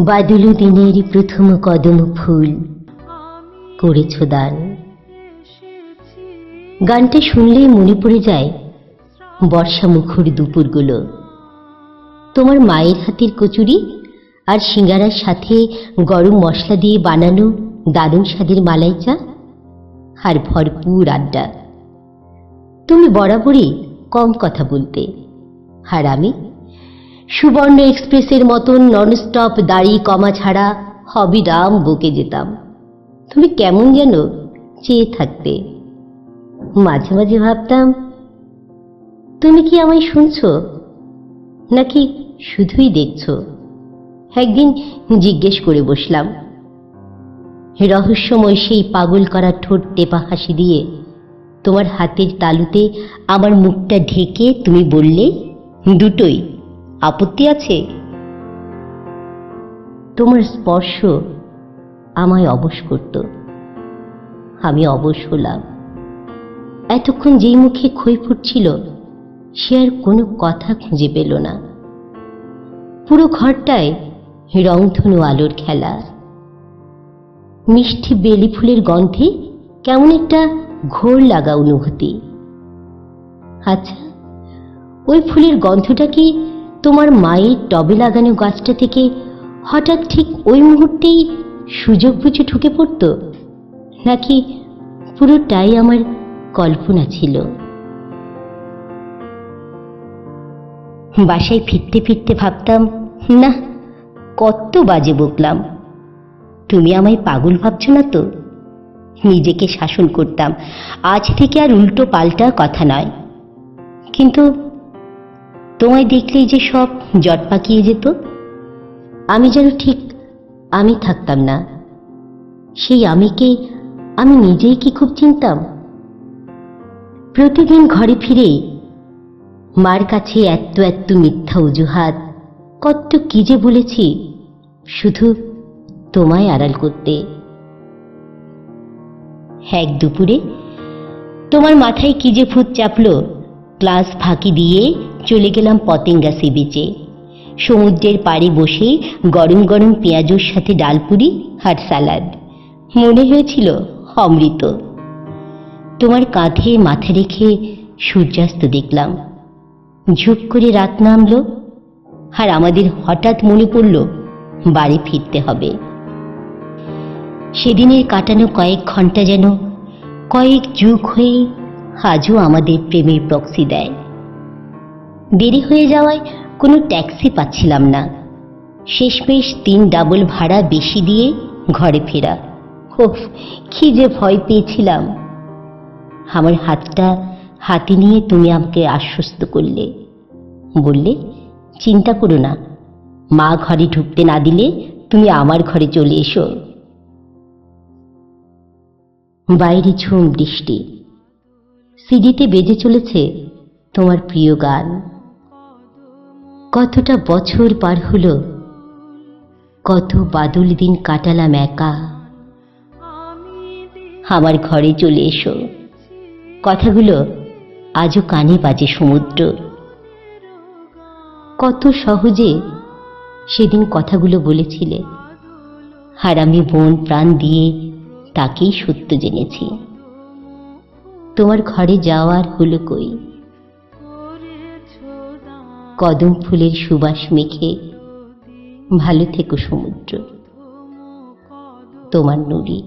বাদুলু দিনের প্রথম কদম ফুল করেছ দান। গানটা শুনলেই মনে পড়ে যায় বর্ষা মুখর দুপুরগুলো, তোমার মায়ের হাতের কচুরি আর সিঙ্গারার সাথে গরম মশলা দিয়ে বানানো দারুণ স্বাদের মালাই চা আর ভরপুর আড্ডা। তুমি বরাবরই কম কথা বলতে, আর আমি সুবর্ণ এক্সপ্রেসের মতন ননস্টপ দাড়ি কমা ছাড়া হবিরাম বকে যেতাম। তুমি কেমন যেন চেয়ে থাকতে। মাঝে মাঝে ভাবতাম, তুমি কি আমায় শুনছ নাকি শুধুই দেখছো। একদিন জিজ্ঞেস করে বসলাম। রহস্যময় সেই পাগল করা ঠোঁট টেপা হাসি দিয়ে তোমার হাতের তালুতে আমার মুখটা ঢেকে তুমি বললে, দুটোই, আপত্তি আছে? তোমার স্পর্শ আমায় অবশ করত, আমি অবশ হলাম। এতক্ষণ যেই মুখে খই ফুটছিল সে আর কোনো কথা খুঁজে পেল না। পুরো ঘরটায় রংধনু আলোর খেলা। মিষ্টি বেলি ফুলের গন্ধে কেমন একটা ঘোর লাগা অনুভূতি। আচ্ছা, ওই ফুলের গন্ধটা কি তোমার মায়ের টবে লাগানো গাছটা থেকে হঠাৎ ঠিক ওই মুহূর্তেই সুযোগ বুঝে ঢুকে পড়ত, নাকি পুরোটাই আমার কল্পনা ছিল? বাসায় ফিরতে ফিরতে ভাবতাম, না, কত বাজে বকলাম। তুমি আমায় পাগল ভাবছো না তো? নিজেকে শাসন করতাম, আজ থেকে আর উল্টো পাল্টা কথা নয়। কিন্তু তোমায় দেখলেই যে সব জট পাকিয়ে যেত। আমি যেন ঠিক আমি থাকতাম না। সেই আমিকে আমি নিজেই কি খুব চিনতাম। প্রতিদিন ঘরে ফিরে মার কাছে এত এত মিথ্যা অজুহাত, কত কি যে বলেছি শুধু তোমায় আড়াল করতে। এক দুপুরে তোমার মাথায় কি যে ভূত চাপলো, ক্লাস ফাঁকি দিয়ে চলে গেলাম পতেঙ্গা সি বিচে। সমুদ্রের পাড়ে বসে গরম গরম পেঁয়াজের সাথে ডালপুরি আর সালাদ, মনে হয়েছিল অমৃত। তোমার কাঁধে মাথা রেখে সূর্যাস্ত দেখলাম। ঝুপ করে রাত নামলো আর আমাদের হঠাৎ মনে পড়ল বাড়ি ফিরতে হবে। সেদিনের কাটানো কয়েক ঘন্টা যেন কয়েক যুগ হয়ে আজও আমাদের প্রেমের প্রক্সি দেয়। দেরি হয়ে যাওয়ায় কোনো ট্যাক্সি পাচ্ছিলাম না। শেষমেশ 3 ডাবল ভাড়া বেশি দিয়ে ঘরে ফেরা। ওফ, কি যে ভয় পেয়েছিলাম। আমার হাতটা হাতে নিয়ে তুমি আমাকে আশ্বস্ত করলে, বললে, চিন্তা করো না, মা ঘরে ঢুকতে না দিলে তুমি আমার ঘরে চলে এসো। বাইরে ঝুম বৃষ্টি, সিডিতে বেজে চলেছে তোমার প্রিয় গান। কতটা বছর পার হলো, কত বাদল দিন কাটালাম একা। আমার ঘরে চলে এসো। কথাগুলো আজও কানে বাজে সমুদ্র। কত সহজে সেদিন কথাগুলো বলেছিলে, আর আমি মন প্রাণ দিয়ে তাকেই সত্য জেনেছি। তোমার ঘরে যাওয়ার হলো কই। কদম ফুলের সুবাস মেখে ভালো থেকো সমুদ্র। তোমার নুরি।